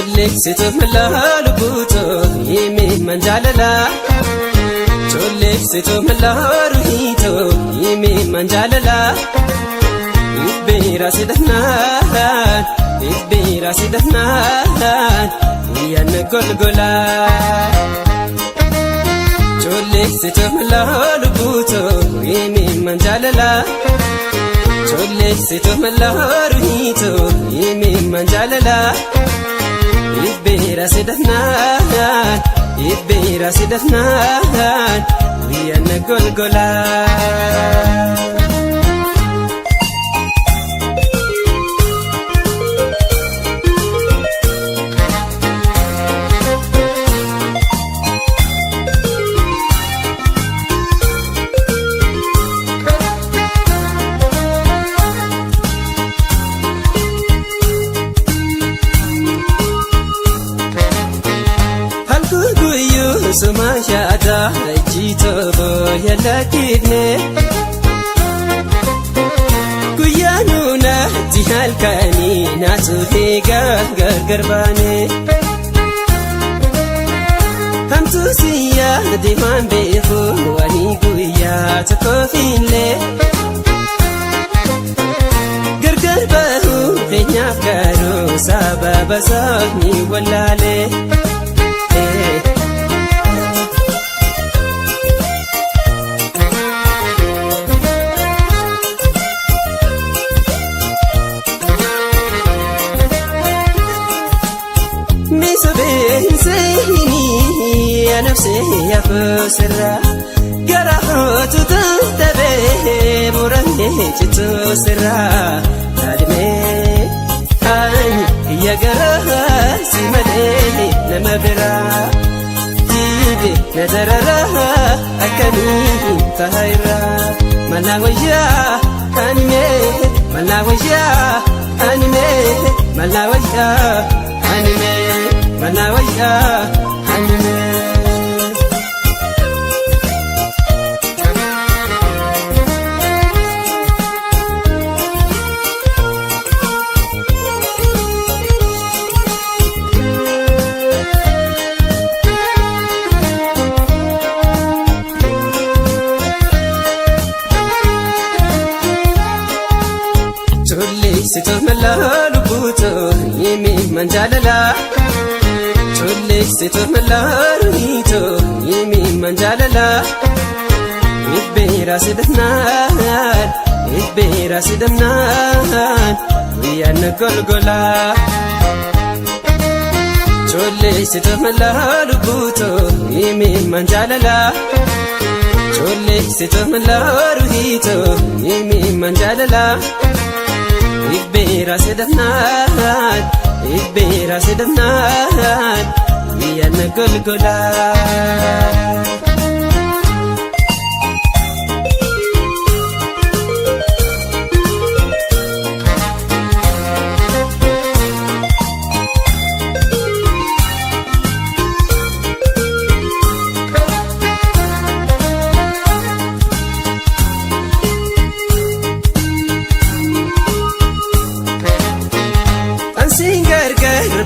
Cholleessitu malaalu buutoo himi manjaalala. Cholleessitu malaalu hiitoo himi manjaalala. Ibbeera sidanaan, ibbeera sidanaan, yanna golgolaa. Cholleessitu malaalu buutoo himi manjaalala. Cholleessitu malaalu hiitoo himi manjaalala. Ibbeera sidanaan, ibbeera sidanaan, yanna golgolaa. Suma shaada jito yalla kidne Kuyanuna tihal kani nasu hega garbane Hamtu siya diman behu wani guya takofile Gargar bahu henyaf garu sababa sahni walale يا نفسي يا فسرة قرحت تنتبه مرني تسرة نادمي هاي يا قرح سمدي لما برا جيبي ندررها أكني تهيرا ملا وجا أنمي ملا وجا أنمي ملا وجا أنمي ملا وجا أنمي Cholleessitu malaalu buutoo himi manjaalala. Cholleessitu malaalu hiitoo himi manjaalala. Ibbeera sidanaan, ibbeera sidanaan, yanna golgolaa. Cholleessitu malaalu buutoo himi manjaalala. Cholleessitu malaalu hiitoo himi manjaalala. Ibbeera sidanaan, ibbeera sidanaan, yanna golgolaa.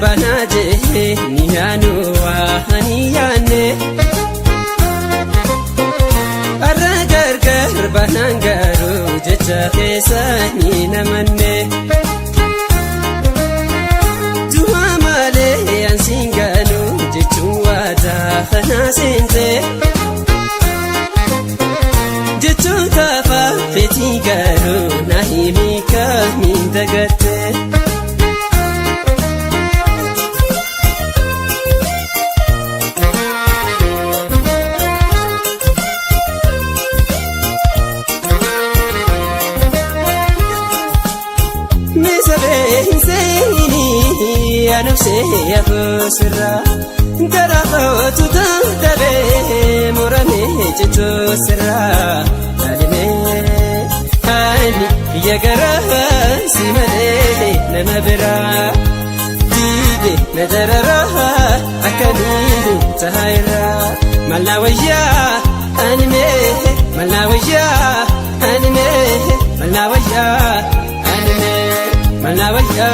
Banaje niyanu wahaniyane Arragar banangaru jecha kesani namanne Juma male yansinganu jechuwata khanasente Jechu tafa fetigaru nahimika mindagate يا نفسي يا فسرة قرحت تنتبه مرني تسرة نادمي هاني يا قرح سمدي لما برا جيبي ندررها أكني تهيرا ملا وجا أنمي ملا وجا أنمي ملا وجا أنمي ملا وجا